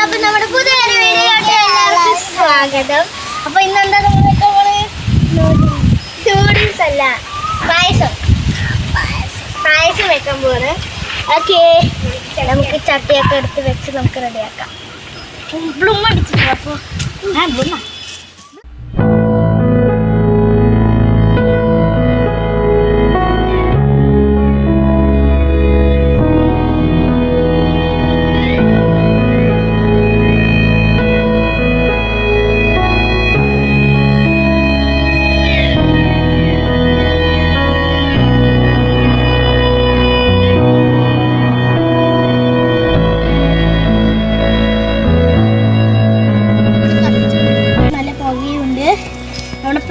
അപ്പൊ നമ്മുടെ പുതിയൊരു വീഡിയോയിലോട്ട് എല്ലാവർക്കും സ്വാഗതം. അപ്പൊ ഇന്നെന്താ നമ്മൾ വെക്കാൻ പോണേ? നൂഡിൽസ് അല്ല, പായസം വെക്കാൻ പോണ്. ഓക്കെ, നമുക്ക് ചട്ടിയൊക്കെ എടുത്ത് വെച്ച് നമുക്ക് റെഡിയാക്കാം. ബ്ലൂം അടിച്ചിട്ടോ? അപ്പൊ ബ്ലൂമ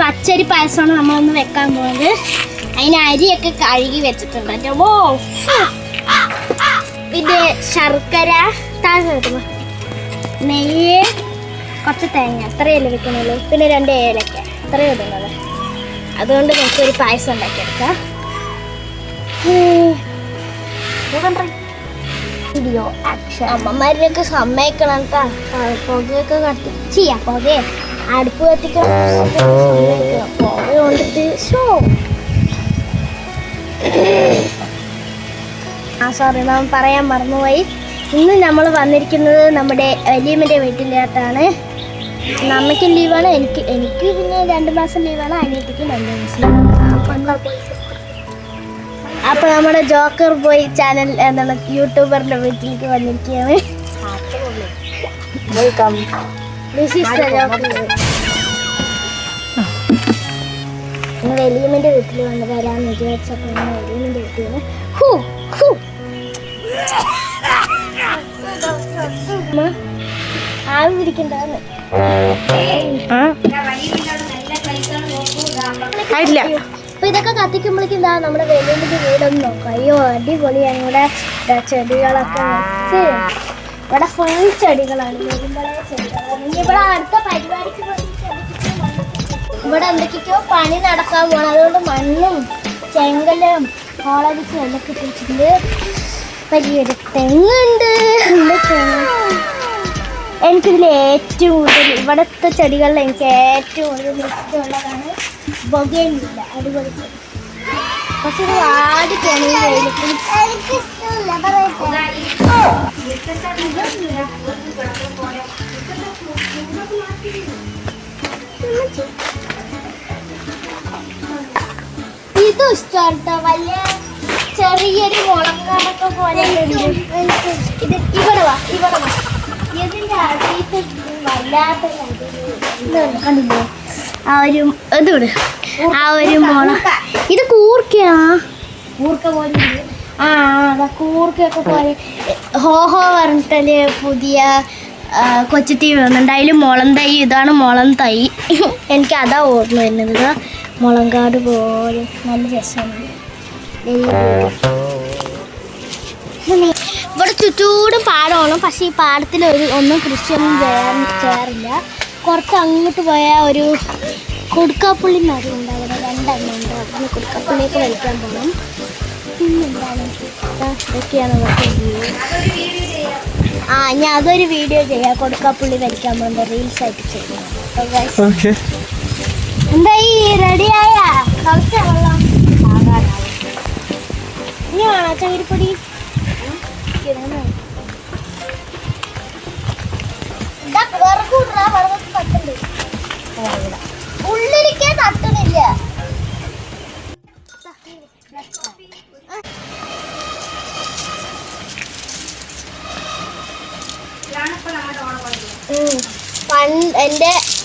പച്ചരി പായസമാണ് നമ്മളൊന്ന് വെക്കാൻ പോകുന്നത്. അതിന് അരിയൊക്കെ കഴുകി വെച്ചിട്ടുണ്ട്. പിന്നെ ശർക്കര, നെയ്യ്, കുറച്ച് തേങ്ങ, അത്രയല്ലേ വെക്കുന്നുള്ളൂ. പിന്നെ 2 ഏലക്ക, അത്രയും ഇടുന്നത്. അതുകൊണ്ട് നമുക്കൊരു പായസം ഉണ്ടാക്കിയെടുക്കാം. Video action. അമ്മമാരിനൊക്കെ സമ്മതിക്കണം കേട്ടോ. പുകയൊക്കെ കത്തിച്ച് പുകയെ അടുപ്പ് കത്തിക്കണം. പുക കൊണ്ടിട്ട് സോറി, നാം പറയാൻ മറന്നുപോയി. ഇന്ന് നമ്മൾ വന്നിരിക്കുന്നത് നമ്മുടെ വലിയമ്മൻ്റെ വീട്ടിലോട്ടാണ്. നമ്മയ്ക്കും ലീവാണ്, എനിക്ക് പിന്നെ 2 മാസം ലീവാണ്, അനിയത്തിക്ക് 2 മാസം. അപ്പോൾ നമ്മുടെ ജോക്കർ ബോയ് ചാനൽ എന്നുള്ള യൂട്യൂബറിൻ്റെ വീട്ടിലേക്ക് വന്നിരിക്കുകയാണ്. വെൽക്കം. വലിയമ്മൻ്റെ വീട്ടിൽ വന്ന് വരാമെന്ന് വിചാരിച്ചപ്പോൾ വലിയമ്മൻ്റെ വീട്ടിൽ ആവി പിടിക്കണ്ടാന്ന്. അപ്പൊ ഇതൊക്കെ കത്തിക്കുമ്പോഴേക്കും എന്താ നമ്മുടെ വലിയമ്മൻ്റെ വീടൊന്ന് നോക്കാം. അയ്യോ അടിപൊളിയാണ്. ഇവിടെ ചെടികളൊക്കെ വെച്ച് ഇവിടെ ഫുൾ ചെടികളാണ്. വരുമ്പോഴേ ചെടികളാണ്. ഇനി ഇവിടെ അടുത്ത പരിപാടിക്ക് ഇവിടെ എന്തൊക്കെയോ പണി നടക്കാൻ പോകണം. അതുകൊണ്ട് മണ്ണും ചെങ്കലും കോളടിച്ച് എല്ലൊക്കെ വെച്ചിട്ടുണ്ട്. വലിയൊരു തെങ്ങുണ്ട്. എനിക്കിതിൽ ഏറ്റവും കൂടുതൽ ഇവിടുത്തെ ചെടികളിൽ എനിക്ക് ഏറ്റവും കൂടുതൽ ഇഷ്ടമുള്ളതാണ് ബൊഗേൻവില്ല. അടിപൊളി. പക്ഷെ ഇത് വാടി തെങ്ങും ഇതും ഇഷ്ടമാണ്. വലിയ ചെറിയൊരു മുളകാടൊക്കെ പോലെ ഇത് ഇവിടെ വാ. ഇതിൻ്റെ അടിയിട്ട് വല്ലാത്ത കണ്ടില്ലേ ആ ഒരു ഇതിവിടെ ആ ഒരു മുള. ഇത് കൂർക്കയാ, കൂർക്ക പോലെ. അതാ കൂർക്കയൊക്കെ പോലെ. ഹോഹോ പറഞ്ഞിട്ടല്ലേ പുതിയ കൊച്ചു ടീവി വന്നിട്ടുണ്ട്. അതിൽ മുളം തൈ, ഇതാണ് മുളം തൈ. എനിക്ക് അതാ ഓർമ്മ വരുന്നത്. മുളങ്കാട് പോലെ നല്ല രസമാണ്. ഇവിടെ ചുറ്റൂടും പാടമാണ്. പക്ഷേ ഈ പാടത്തിൽ ഒന്നും കൃഷിയൊന്നും ചെയ്യാറില്ല. കുറച്ച് അങ്ങോട്ട് പോയാൽ ഒരു കൊടുക്കാപ്പുള്ളി മരമുണ്ട്. അവിടെ 2 എണ്ണം ഉണ്ട്. അപ്പം കൊടുക്കാപ്പുള്ളിയൊക്കെ വലിക്കാൻ പോകണം. പിന്നെന്താണ് ഇതൊക്കെയാണ് വ്യൂ. ഞാൻ അതൊരു വീഡിയോ ചെയ്യാം. കൊടുക്കാപ്പുള്ളി വലിക്കാൻ പോകുമ്പോൾ റീൽസായിട്ട് ചെയ്യാം. എന്തായി റെഡിയായ കളിച്ച വെള്ളം ഇനി വേണോ ചകിരിപ്പൊടി? ഉള്ളിലേക്കേ തട്ടണില്ല.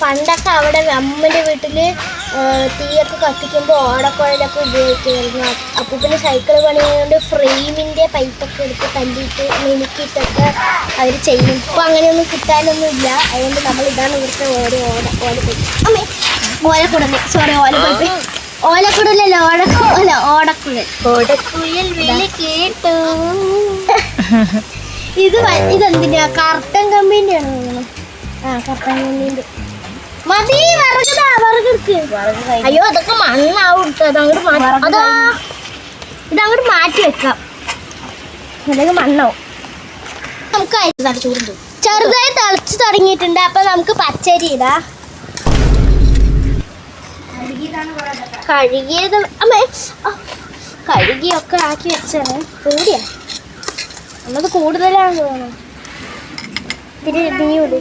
പണ്ടൊക്കെ അവിടെ അമ്മൻ്റെ വീട്ടിൽ തീയൊക്കെ കത്തിക്കുമ്പോൾ ഓടക്കുഴലൊക്കെ ഉപയോഗിക്കുമായിരുന്നു. അപ്പോൾ പിന്നെ സൈക്കിൾ പണിയുകൊണ്ട് ഫ്രെയിമിൻ്റെ പൈപ്പൊക്കെ എടുത്ത് തല്ലിയിട്ട് മിനുക്കിയിട്ടൊക്കെ അവർ ചെയ്യും. ഇപ്പോൾ അങ്ങനെയൊന്നും കിട്ടാനൊന്നും ഇല്ല. അതുകൊണ്ട് നമ്മൾ ഇതാണ് ഇവിടുത്തെ ഓലക്കുടലല്ല ഓടക്കുഴൽ വിളി കേട്ടു. ഇതെന്തിനാ? കർട്ടൻ കമ്പീൻ്റെയാണ് തോന്നുന്നു. കർട്ടൻ കമ്പീൻ്റെ മതി. വിറകെടുക്ക്. അയ്യോ അതൊക്കെ മണ്ണാവും. ഇതങ്ങോട്ട് മാറ്റി വെക്കാം, അല്ലെങ്കിൽ മണ്ണാവും. നമുക്ക് ചെറുതായി തിളച്ച് തുടങ്ങിയിട്ടുണ്ട്. അപ്പൊ നമുക്ക് പച്ചരി ഇടാം. കഴുകിയത് അമ്മേ കഴുകിയൊക്കെ ആക്കി വെച്ചാണ്. കൂടിയാ നമ്മളത് കൂടുതലാണ് തോന്നുന്നു. ഇത്തിരി നീയൂട്.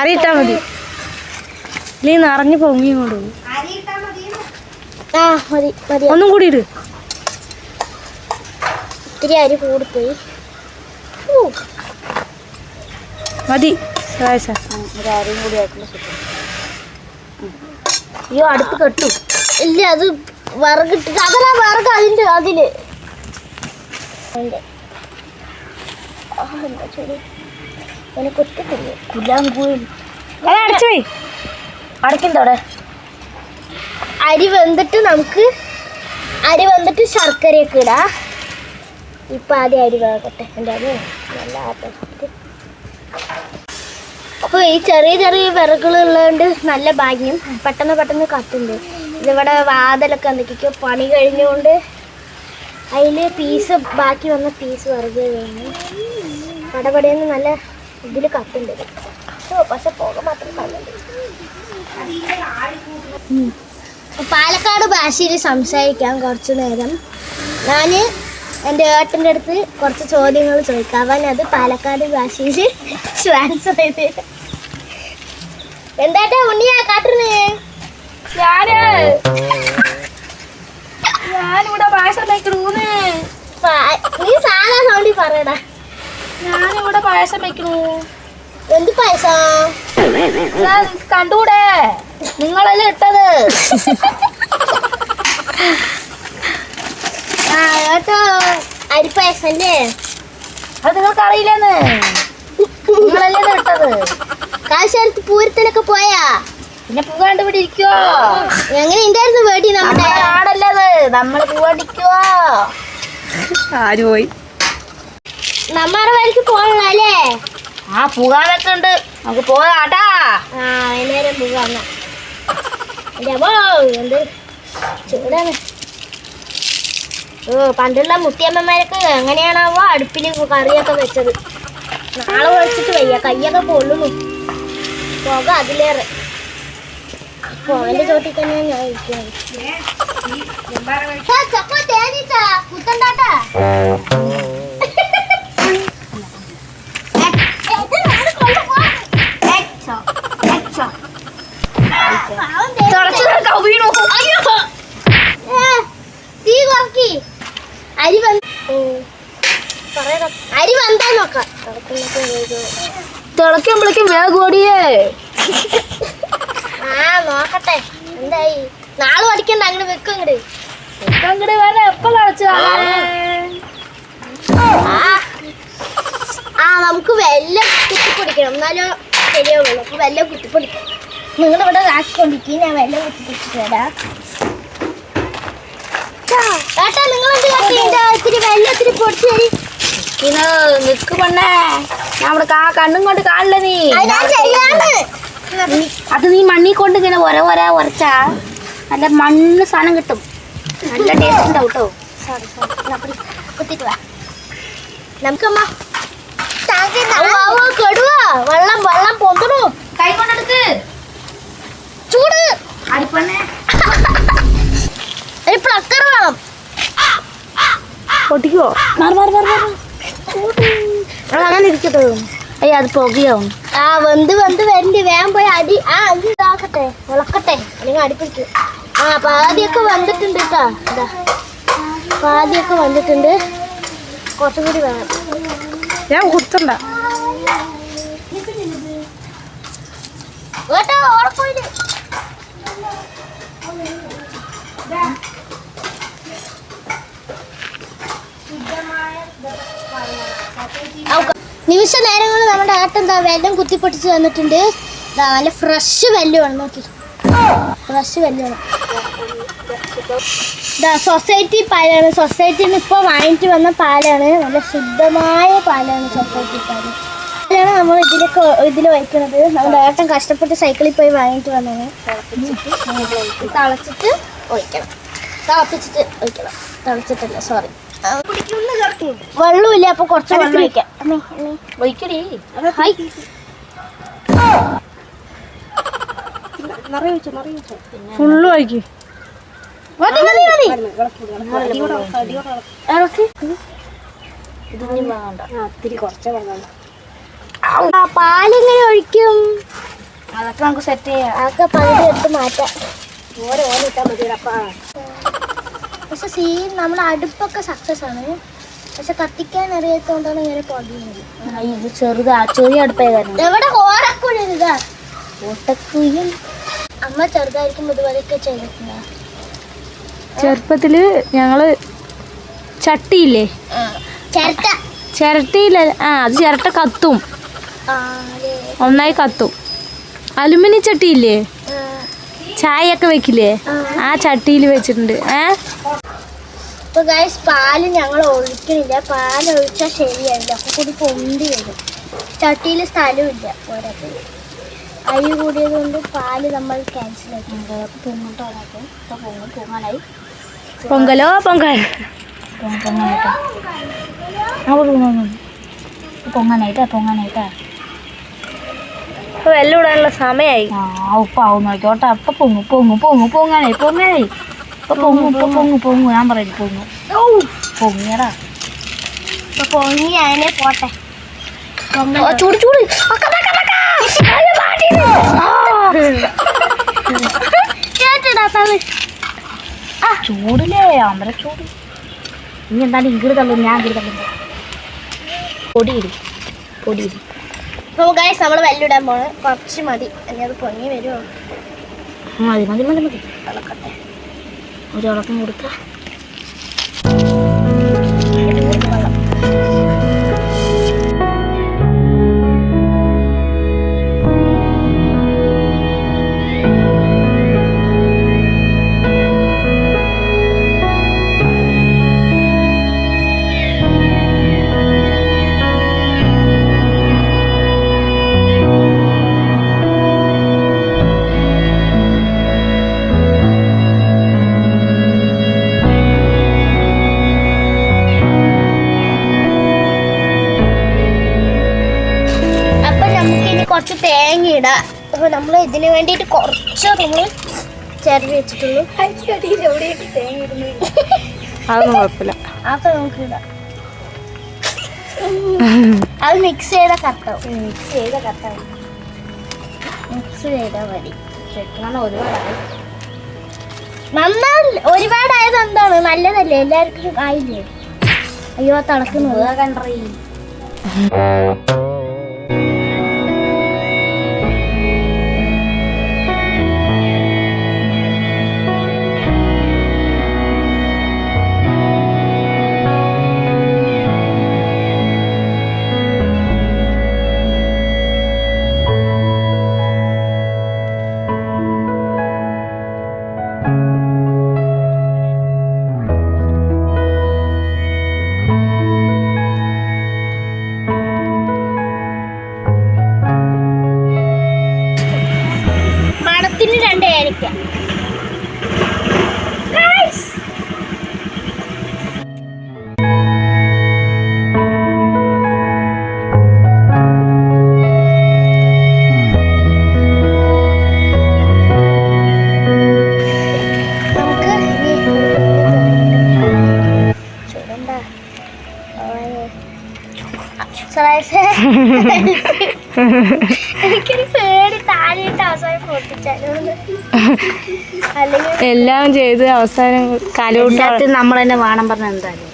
അരി ഇട്ടാ മതി. നീ നിറഞ്ഞു പൊങ്ങി കൊണ്ട് ആ മതി മതി. ഒന്നും കൂടി ഇട്. ഇത്തിരി അരി കൂടിപ്പോയി. മതി. അയ്യോ അടുപ്പ് കെട്ടു. ഇല്ല അത് വിറകിട്ട് അതല്ല വിറക് അതിൻ്റെ അതില് അടക്കണ്ടോടെ അരി വെന്തിട്ട് നമുക്ക് അരി വെന്തിട്ട് ശർക്കരയൊക്കെ ഇടാം. ഇപ്പം ആദ്യം അരി വേകട്ടെ. എൻ്റെ അത് നല്ല ആട്ടത്തിട്ട്. അപ്പോൾ ഈ ചെറിയ ചെറിയ വിറകുകളുള്ളതുകൊണ്ട് നല്ല ഭാഗ്യം. പെട്ടെന്ന് പെട്ടെന്ന് കത്തുണ്ട്. ഇതിവിടെ വാതിലൊക്കെ എന്തൊക്കെയോ പണി കഴിഞ്ഞുകൊണ്ട് അതിൽ പീസ് ബാക്കി വന്ന പീസ് വിറക് കഴിഞ്ഞു. പടപടയെന്ന് നല്ല ഇതിൽ കത്തുണ്ട്. പക്ഷെ പോക മാത്രം കല്ലുണ്ട്. പാലക്കാട് ഭാഷയിൽ സംസാരിക്കാം കുറച്ച് നേരം. ഞാൻ എൻ്റെ ഏട്ടൻ്റെ അടുത്ത് കുറച്ച് ചോദ്യങ്ങൾ ചോദിക്കാം. അവൻ അത് പാലക്കാട് ഭാഷയിൽ ട്രാൻസ്ഫർ ചെയ്ത്. എന്താട്ടാ ഉണ്ണിയാ കാട്ടുന്നേ? ഞാനിവിടെ പായസം വെക്കണൂന്ന്. നീ സാധാ സൗണ്ടിൽ പറയടാ. ഞാനിവിടെ പായസം വെക്കണു. എന്ത് പായസം? കണ്ടൂടെ, നിങ്ങളല്ലേ ഇട്ടത്. ആ കേട്ടോ അരിപ്പായസം അല്ലേ? അത് നിങ്ങൾക്ക് അറിയില്ലെന്ന്. നിങ്ങളല്ലേ ഇട്ടത്. കാശാലത്ത് പൂരത്തിനൊക്കെ പോയാ? പിന്നെ പൂവാണ്ട് ഇവിടെ ഇരിക്കുവോ? എങ്ങനെ ഉണ്ടായിരുന്നു വേടി? നമ്മുടെ ആടല്ലത്. നമ്മൾ പൂവാണ്ടിരിക്കുവോ? ആര് പോയി? നമ്മടെ വഴിക്ക് പോകണല്ലേ? ആ പോകാനൊക്കെ ഉണ്ട്. നമുക്ക് പോകാട്ടാ. ആ വൈകുന്നേരം പോകാന്ന. എന്ത് ചൂടാണ്. പണ്ടുള്ള മുത്തിയമ്മമാരൊക്കെ എങ്ങനെയാണാവോ അടുപ്പിൽ കറിയൊക്കെ വെച്ചത്. നാളെ ഒഴിച്ചിട്ട് വയ്യ, കയ്യൊക്കെ പൊള്ളുന്നു. പുക അതിലേറെ. പോകന്റെ ചോട്ടിൽ തന്നെയാണ് ഞാൻ ഇരിക്കുന്നത്. കുത്തണ്ടാട്ടാ. അരി വന്നാ നോക്കാം. തിളക്കുമ്പോഴേക്കും വേഗം ഓടിയേ. ആ നോക്കട്ടെ എന്തായി. നാളെ പഠിക്കണ്ട. അങ്ങനെ വെക്കും ഇങ്ങട് അങ്ങോട്ട് വേണം. എപ്പോ കളിച്ചു? ആ നമുക്ക് വെല്ലം കുത്തിപ്പൊടിക്കണം, എന്നാലും ശരിയാവുള്ളൂ. അപ്പൊ വെല്ലം കുത്തിപ്പൊടിക്കണം. നിങ്ങളിവിടെ ആക്കിക്കൊണ്ടിരിക്കും. ഞാൻ വെല്ലം കുത്തിപ്പൊടിച്ചിട്ട് വരാം. ഏട്ടാ നിങ്ങളെന്ത് കാട്ടിന്റെ ഇത്തിരി വെല്ലം ഇത്തിരി പൊടിച്ചു തരി. നിക്ക് പണ്ണേ, ഞാൻ ഇവിടെ കണ്ണും കൊണ്ട് കാണില്ല. നീ അത് നീ മണ്ണി കൊണ്ട് ഇങ്ങനെ ഒരച്ചാ നല്ല മണ്ണ് സാധനം കിട്ടും. നല്ല ടേസ്റ്റ് ഉണ്ടാവും കേട്ടോ. കുത്തിട്ട് വാ. നമുക്കമ്മ കെടുവാ. വെള്ളം വെള്ളം പൊന്തണു. കൈ കൊണ്ടെടുക്ക്. ചൂട് അടിപ്പണ്ണേ. പ്ലക്കർ വേണം. പൊട്ടിക്കുവോ? അങ്ങനെ ഇരിക്കട്ടോ. അയ്യ അത് പുകയാവും. ആ വെന്ത് വെന്ത് വരണ്ടി വേഗം പോയി അടി. ആ അത് ഇതാക്കട്ടെ, ഇളക്കട്ടെ, അല്ലെങ്കിൽ അടിപ്പിടിക്കും. ആ പാതിയൊക്കെ വന്നിട്ടുണ്ട് കേട്ടോ. ഇതാ പാതിയൊക്കെ വന്നിട്ടുണ്ട്. കുറച്ചും കൂടി വേണം. ഞാൻ കുത്തണ്ട കേട്ടോ. ഓടപ്പോയില് നിമിഷ നേരങ്ങളിൽ നമ്മുടെ ഏട്ടെന്താ വെല്ലം കുത്തിപ്പൊട്ടിച്ച് തന്നിട്ടുണ്ട്. നല്ല ഫ്രഷ് വെല്ലമാണ്. നോക്കി, ഫ്രഷ് വെല്ലമാണ്. സൊസൈറ്റി പാലാണ്. സൊസൈറ്റിയിൽ നിന്ന് ഇപ്പോൾ വാങ്ങിയിട്ട് വന്ന പാലാണ്. നല്ല ശുദ്ധമായ പാലാണ് സൊസൈറ്റി പാല്. പാലാണ് നമ്മൾ ഇതിൽ വയ്ക്കുന്നത്. നമ്മുടെ ഏട്ടൻ കഷ്ടപ്പെട്ട് സൈക്കിളിൽ പോയി വാങ്ങിയിട്ട് വന്നത്. തിളച്ചിട്ട് ഒഴിക്കണം. തിളപ്പിച്ചിട്ട് ഒഴിക്കണം. തിളച്ചിട്ടില്ല, സോറി. വെള്ളമില്ല, അപ്പൊ കുറച്ച് വെള്ളം ഒഴിക്കാം. ഒഴിക്കടി. ഫുള്ള് ഒഴിക്കും. പാലിങ്ങനെ ഒഴിക്കും. അതൊക്കെ നമുക്ക് സെറ്റ് ചെയ്യാം. അതൊക്കെ പകുതി എടുത്ത് മാറ്റാം. പക്ഷെ നമ്മുടെ അടുപ്പൊക്കെ സക്സസ് ആണ്. പക്ഷെ കത്തിക്കാൻ അറിയാത്തോണ്ടാണ് ഇങ്ങനെ പൊടിയുന്നത്. ഇത് ചെറിയ അടുപ്പായിരുന്നു. എവിടെ ഓടക്കുഴി ഇതാ ഓട്ടക്കുഴിയും. അമ്മ ചെറുതായിരിക്കും ഇതുപോലെയൊക്കെ ചെയ്തിട്ടുണ്ടോ? ചെറുപ്പത്തില് ഞങ്ങള് ചട്ടിയില്ലേ, ചിരട്ടയില്ല, അത് ചിരട്ട കത്തും, ഒന്നായി കത്തും. അലുമിനിയം ചട്ടിയില്ലേ, ചായയൊക്കെ വെക്കില്ലേ, ആ ചട്ടിയിൽ വെച്ചിട്ടുണ്ട്. ഇപ്പൊ ഗൈസ് പാല് ഞങ്ങൾ ഒഴിക്കണില്ല. പാൽ ഒഴിച്ചാൽ ശരിയായില്ല, അപ്പൊ കൂടി പൊന്തി വരും. ചട്ടിയിൽ സ്ഥലമില്ല, പോരാ അരി കൂടിയത് കൊണ്ട് പാല് നമ്മൾ ക്യാൻസൽ ആക്കി. പൊങ്ങാനായി. പൊങ്കലോ പൊങ്കൽ പൊങ്ങാനായിട്ടാ ഇപ്പൊ വെള്ളം ഇടാനുള്ള സമയമായി. ഉപ്പാവും നോക്കോട്ടെ. അപ്പൊ പൊങ്ങാനായി ഇപ്പൊ പൊങ്ങു ഞാൻ പറയും പൊങ്ങിയടാ. ഇപ്പൊ പൊങ്ങി അതിനെ പോട്ടെ. ചൂട് ചൂടില്ലേ, അമര ചൂട്. ഇനി എന്തായാലും ഇങ്ങോട്ട് തള്ളു, ഞാൻ ഇങ്ങോട്ട് തള്ളുമ്പോ പൊടിയിടി. അപ്പോൾ ഗൈസ് നമ്മൾ വെല്ലിടാൻ പോണ്. കുറച്ച് മതി, ഇനി അത് പൊങ്ങി വരുമോ? മതി ഇളക്കട്ടെ. ഒരു ഇളക്കം കൊടുക്കാം. കുറച്ച് തേങ്ങ ഇടാം. അപ്പോൾ നമ്മൾ ഇതിന് വേണ്ടിയിട്ട് കുറച്ച് നമ്മൾ ചിരവി വെച്ചിട്ടുള്ളൂ. അതൊന്നും കുഴപ്പമില്ല, അതൊക്കെ നമുക്ക് ഇടാം. അത് മിക്സ് ചെയ്താൽ കറക്റ്റാവും. മിക്സ് ചെയ്താൽ മതി. ഒരുപാടായത് എന്താണ് നല്ലതല്ലേ, എല്ലാവർക്കും ആയില്ലേ? അയ്യോ തിളക്കുന്നത് കണ്ടറി. മണത്തിന് 2 ഏലക്ക. എനിക്കൊരു പേടി താഴെയിട്ട് അവസാനം പൊട്ടിച്ചാലോന്ന്. എല്ലാം ചെയ്ത് അവസാനം കാലോട്ട് നമ്മൾ തന്നെ വേണം പറഞ്ഞ എന്തായാലും.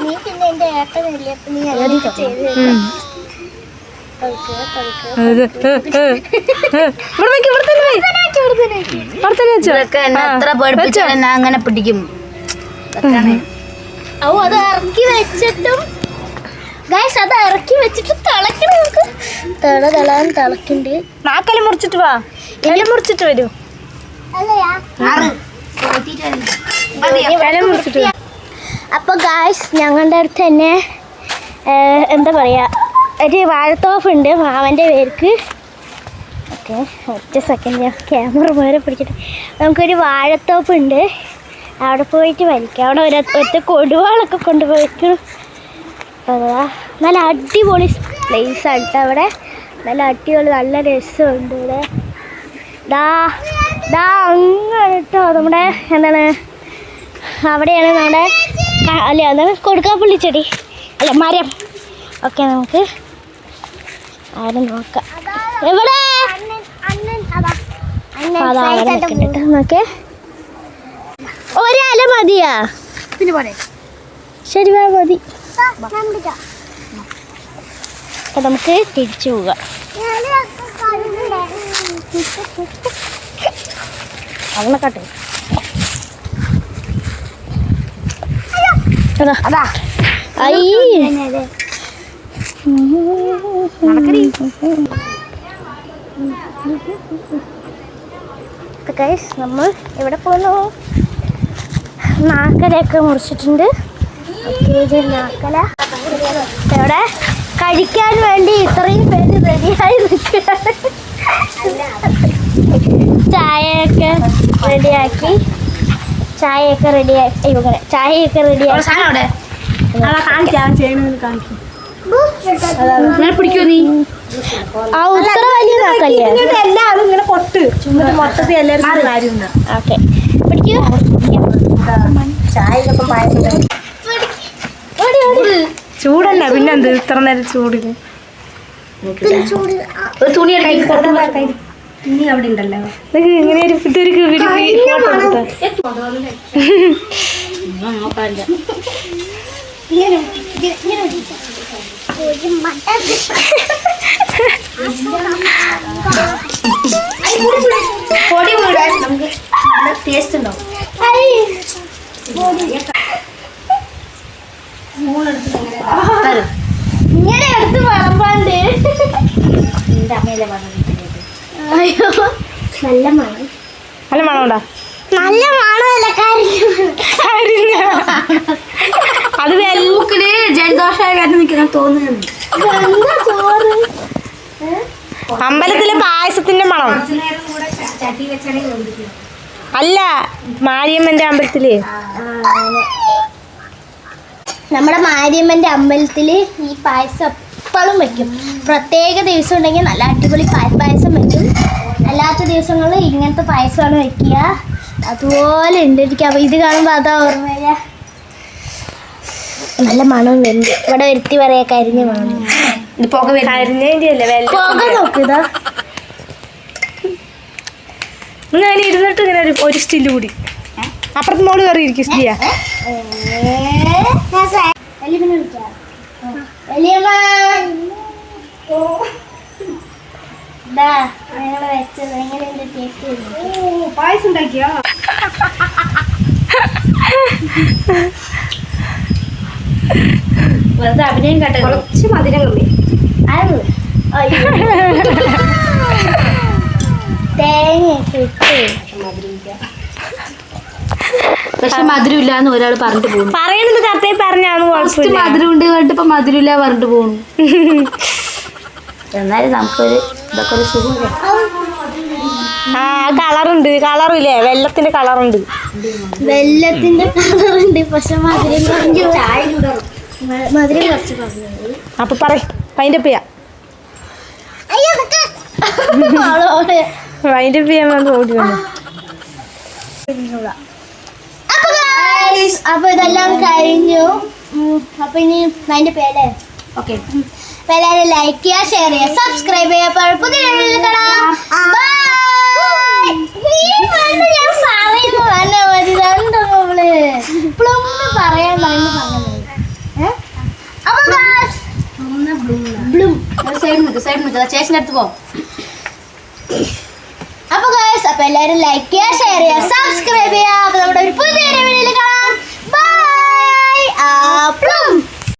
നീ പിന്നെ എന്റെ ഏട്ടനില്ലേ, അപ്പൊ നീ അതൊക്കെ ചെയ്ത് എത്ര പേടിപ്പിച്ചാലും ഞാൻ അങ്ങനെ പിടിക്കും. ഓ അത് ഇറക്കി വെച്ചിട്ടും ഗൈസ് അത് ഇറക്കി വെച്ചിട്ട് തിളക്കണം. നമുക്ക് തിളാൻ തിളക്കുന്നുണ്ട്. നാക്കെല്ലാം മുറിച്ചിട്ട് വാ, എല്ലാം മുറിച്ചിട്ട് വരൂ. അപ്പൊ ഗൈസ് ഞങ്ങളുടെ അടുത്ത് തന്നെ എന്താ പറയാ, ഒരു വാഴത്തോപ്പുണ്ട് മാമൻ്റെ പേർക്ക്. ഓക്കെ, ഒറ്റ സെക്കൻഡ് ഞാൻ ക്യാമറ വേറെ പിടിക്കട്ടെ. നമുക്കൊരു വാഴത്തോപ്പ് ഉണ്ട്, അവിടെ പോയിട്ട് വലിക്കാം. അവിടെ ഒറ്റ കൊടുവാളൊക്കെ കൊണ്ടുപോയിട്ട് നല്ല അടിപൊളി പ്ലേസ് ആണ് കേട്ടോ. അവിടെ നല്ല അടിപൊളി നല്ല രസമുണ്ട് ഇവിടെ. അങ്ങനെ കേട്ടോ നമ്മുടെ എന്താണ് അവിടെയാണ് നമ്മുടെ അല്ല എന്താണ് കൊടുക്കാപ്പുള്ളി ചെടി അല്ല മരം. ഓക്കെ, നമുക്ക് ആരെ നോക്കാം. എവിടെ നോക്കേ, ഒരല മതിയാ? പിന്നെ പോരെ. ശരി മതി. അപ്പൊ നമുക്ക് തിരിച്ചു പോകാം. അങ്ങനെ കാട്ടെ. അതാ നമ്മൾ എവിടെ പോകുന്നു? നാക്കലയൊക്കെ മുറിച്ചിട്ടുണ്ട്. ഇത് നാക്കല ഇവിടെ കഴിക്കാൻ വേണ്ടി ഇത്രയും പേര് റെഡിയായി നിൽക്കുകയാണ്. ചായയൊക്കെ റെഡിയാക്കി ചായയൊക്കെ റെഡിയാക്കി പിടിക്കോ നീ? ആ ഉത്തര വലിയ നാക്കല്ലേ? മൊത്തത്തിൽ എല്ലാവരും ഓക്കെ, പിടിക്കൂ. ചൂടല്ല, പിന്നെന്ത് ഇത്ര നേരം ചൂടില്ല. ഒരു തുണി ഇനി അവിടെ ഉണ്ടല്ലോ. ഇങ്ങനെ ഒരു പൊടി വീടാൻ നമുക്ക് ടേസ്റ്റ് ഉണ്ടാവും. ഇങ്ങനെ എടുത്ത് വളമ്പാണ്ട്. എന്റെ അമ്മയിലെ അയ്യോ, നല്ല മണം. നല്ല മണമുണ്ടോ? നല്ല മണമല്ല, അത് മൂക്കില് ജലദോഷമായ കാരണം നിൽക്കുന്ന തോന്നുന്നു. ചോറ് അമ്പലത്തിലെ പായസത്തിന്റെ മണം അല്ല, മാരിയമ്മന്റെ അമ്പലത്തില്. നമ്മുടെ മാരിയമ്മന്റെ അമ്പലത്തില് ഈ പായസം എപ്പോഴും വെക്കും. പ്രത്യേക ദിവസം ഉണ്ടെങ്കിൽ നല്ല അടിപൊളി പായസം വെക്കും. അല്ലാത്ത ദിവസങ്ങളിൽ ഇങ്ങനത്തെ പായസമാണ് വെക്കുക. അതുപോലെ ഉണ്ട് എനിക്ക്. അപ്പോൾ ഇത് കാണുമ്പോൾ അതാ ഓർമ്മ വരിക. നല്ല മണം വരുന്നുണ്ട്. ഇവിടെ വരുത്തി പറയാ കരിഞ്ഞ മണം. പുക പുക നോക്കിയതാ. ഞാൻ ഇരുന്നിട്ട് ഇങ്ങനെ ഒരു സ്റ്റില് കൂടി അപ്പുറത്ത് മോള് കയറി ഇരിക്കും. സ്റ്റിയാ പായസം ഉണ്ടാക്കിയോ? വെറുതെ അഭിനയം കേട്ടോ. കുറച്ച് മധുരം കമ്മി. തേങ്ങയൊക്കെ ഇട്ട് പക്ഷെ മധുരം ഇല്ലാന്ന് ഒരാൾ പറഞ്ഞിട്ട് പോകുന്നു. പറയണത് കത്തേ പറഞ്ഞാന്ന് കുഴപ്പമില്ല. മധുരം ഉണ്ട് പറഞ്ഞിട്ട് ഇപ്പൊ മധുരം ഇല്ല പറഞ്ഞിട്ട് പോണു. എന്നാലും നമുക്കൊരു ഇതൊക്കെ ഒരു സുഖം. ആ കളറുണ്ട്, കളറില്ലേ, വെള്ളത്തിന്റെ കളറുണ്ട്. വെള്ളത്തിന്റെ കളറുണ്ട്, പക്ഷെ മധുരം കുറഞ്ഞു. മധുരം കുറച്ച് പറഞ്ഞു. അപ്പൊ പറയും വൈൻഡപ്പ് ചെയ്യാം. വൈൻഡപ്പ് ചെയ്യാൻ ഓടി വന്നു. അപ്പൊ ഇതെല്ലാം കഴിഞ്ഞു. അപ്പൊ ഇനി അതിന്റെ പേര് ഓക്കെ. അപ്പൊ എല്ലാവരും ലൈക്ക് ചെയ്യുക, ഷെയർ ചെയ്യുക, സബ്സ്ക്രൈബ് ചെയ്യുക. പുതിയ വീഡിയോയിൽ കാണാം. ബൈ. ഞാൻ പറയുന്നു തന്നെ മതി. എന്താ നമ്മള് ഇപ്പോഴൊന്നും പറയാൻ പറഞ്ഞു. ചേച്ചിനടുത്ത് പോ. അപ്പൊ എല്ലാരും ലൈക്ക് ചെയ്യുക, ഷെയർ ചെയ്യുക, സബ്സ്ക്രൈബ് ചെയ്യുക. അപ്പൊ നമ്മുടെ ഒരു പുതിയ വീഡിയോയിൽ കാണാം.